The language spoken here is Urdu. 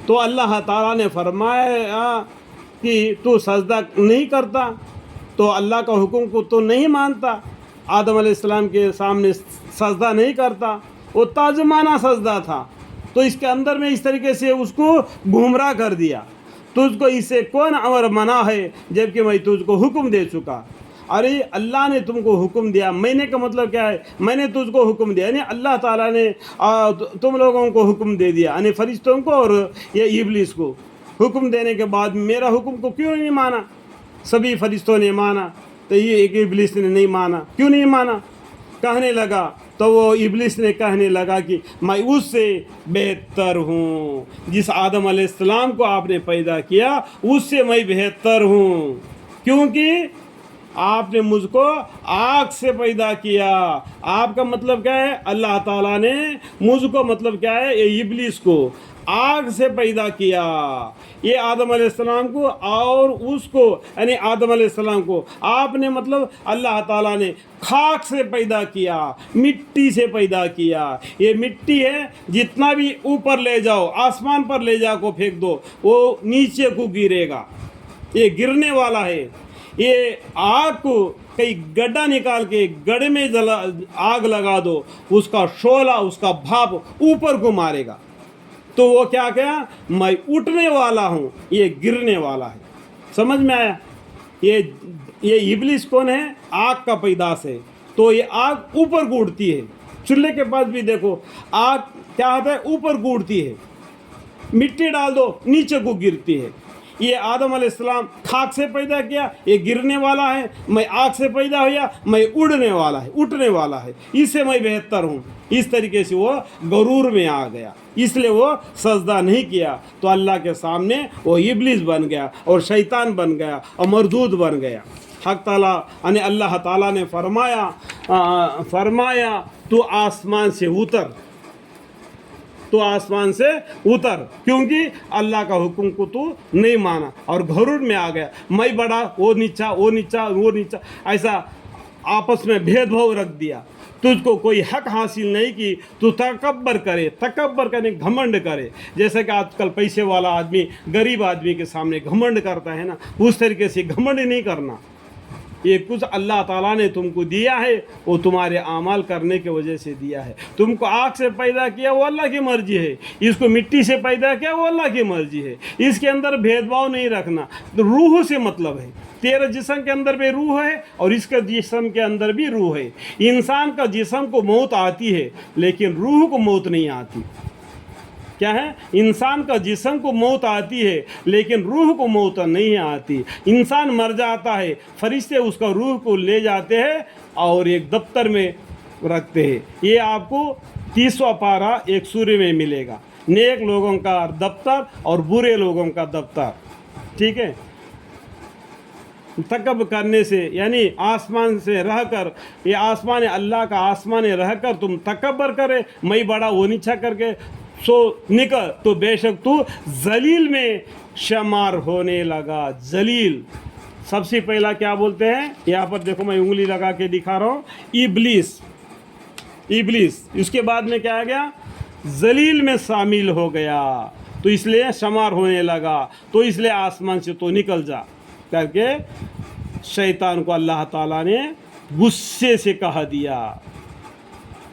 تو اللہ تعالیٰ نے فرمایا کہ تو سجدہ نہیں کرتا، تو اللہ کا حکم کو تو نہیں مانتا، آدم علیہ السلام کے سامنے سجدہ نہیں کرتا، وہ تعظیمانہ سجدہ تھا، تو اس کے اندر میں اس طریقے سے اس کو گمراہ کر دیا۔ تجھ کو اس سے کون امر منع ہے جبکہ میں تجھ کو حکم دے چکا؟ ارے اللہ نے تم کو حکم دیا، میں نے کا مطلب کیا ہے؟ میں نے تجھ کو حکم دیا، یعنی اللہ تعالیٰ نے تم لوگوں کو حکم دے دیا، یعنی فرشتوں کو اور یہ ابلیس کو حکم دینے کے بعد میرا حکم کو کیوں نہیں مانا؟ سبھی فرشتوں نے مانا تو یہ ایک ابلیس نے نہیں مانا، کیوں نہیں مانا؟ کہنے لگا تو وہ ابلیس نے کہنے لگا کہ میں اس سے بہتر ہوں، جس آدم علیہ السلام کو آپ نے پیدا کیا اس سے میں بہتر ہوں، کیونکہ آپ نے مجھ کو آگ سے پیدا کیا۔ آپ کا مطلب کیا ہے؟ اللہ تعالیٰ نے مجھ کو مطلب کیا ہے؟ یہ ابلیس کو آگ سے پیدا کیا، یہ آدم علیہ السلام کو اور اس کو یعنی آدم علیہ السلام کو آپ نے مطلب اللہ تعالیٰ نے خاک سے پیدا کیا، مٹی سے پیدا کیا۔ یہ مٹی ہے، جتنا بھی اوپر لے جاؤ، آسمان پر لے جا کو پھینک دو وہ نیچے کو گرے گا، یہ گرنے والا ہے۔ یہ آگ کو کئی گڈھا نکال کے گڑھے میں آگ لگا دو، اس کا شعلہ اس کا بھاپ اوپر کو مارے گا، تو وہ کیا کہا؟ میں اٹھنے والا ہوں، یہ گرنے والا ہے۔ سمجھ میں آیا؟ یہ ابلیس کون ہے؟ آگ کا پیداش ہے، تو یہ آگ اوپر کو اڑتی ہے۔ چولہے کے پاس بھی دیکھو آگ کیا ہوتا ہے؟ اوپر کو اڑتی ہے، مٹی ڈال دو نیچے کو گرتی ہے۔ یہ آدم علیہ السلام خاک سے پیدا کیا، یہ گرنے والا ہے، میں آگ سے پیدا ہوا، میں اڑنے والا ہے، اٹھنے والا ہے، اس سے میں بہتر ہوں۔ اس طریقے سے وہ غرور میں آ گیا، اس لیے وہ سجدہ نہیں کیا، تو اللہ کے سامنے وہ ابلیس بن گیا اور شیطان بن گیا اور مردود بن گیا۔ حق تعالیٰ یعنی اللہ تعالیٰ نے فرمایا تو آسمان سے اتر، تو آسمان سے اتر، کیونکہ اللہ کا حکم کو تو نہیں مانا اور غرور میں آ گیا، میں بڑا، وہ نیچا، وہ نیچا، وہ نیچا، ایسا آپس میں بھید بھاؤ رکھ دیا۔ تجھ کو کوئی حق حاصل نہیں کی، تو تکبر کرے، تکبر کرنے گھمنڈ کرے، جیسا کہ آج کل پیسے والا آدمی غریب آدمی کے سامنے گھمنڈ کرتا ہے نا، اس طریقے سے گھمنڈ نہیں کرنا۔ یہ کچھ اللہ تعالیٰ نے تم کو دیا ہے، وہ تمہارے اعمال کرنے کی وجہ سے دیا ہے۔ تم کو آگ سے پیدا کیا وہ اللہ کی مرضی ہے، اس کو مٹی سے پیدا کیا وہ اللہ کی مرضی ہے، اس کے اندر بھید بھاؤ نہیں رکھنا۔ روح سے مطلب ہے، تیرے جسم کے اندر بھی روح ہے اور اس کے جسم کے اندر بھی روح ہے۔ انسان کا جسم کو موت آتی ہے لیکن روح کو موت نہیں آتی۔ کیا ہے؟ انسان کا جسم کو موت آتی ہے لیکن روح کو موت نہیں آتی۔ انسان مر جاتا ہے، فرشتے اس کا روح کو لے جاتے ہیں اور ایک دفتر میں رکھتے ہیں۔ یہ آپ کو 30واں پارہ ایک سورہ میں ملے گا، نیک لوگوں کا دفتر اور برے لوگوں کا دفتر، ٹھیک ہے؟ تکبر کرنے سے یعنی آسمان سے رہ کر، یہ آسمان اللہ کا آسمان رہ کر تم تکبر کرے، میں بڑا وہ نیچا کر کے سو نکل، تو بے شک تو ذلیل میں شمار ہونے لگا۔ ذلیل سب سے پہلا کیا بولتے ہیں؟ یہاں پر دیکھو میں انگلی لگا کے دکھا رہا ہوں، ابلیس، ابلیس، اس کے بعد میں کیا آ گیا؟ ذلیل میں شامل ہو گیا، تو اس لیے شمار ہونے لگا، تو اس لیے آسمان سے تو نکل جا کر کے شیطان کو اللہ تعالیٰ نے غصے سے کہہ دیا۔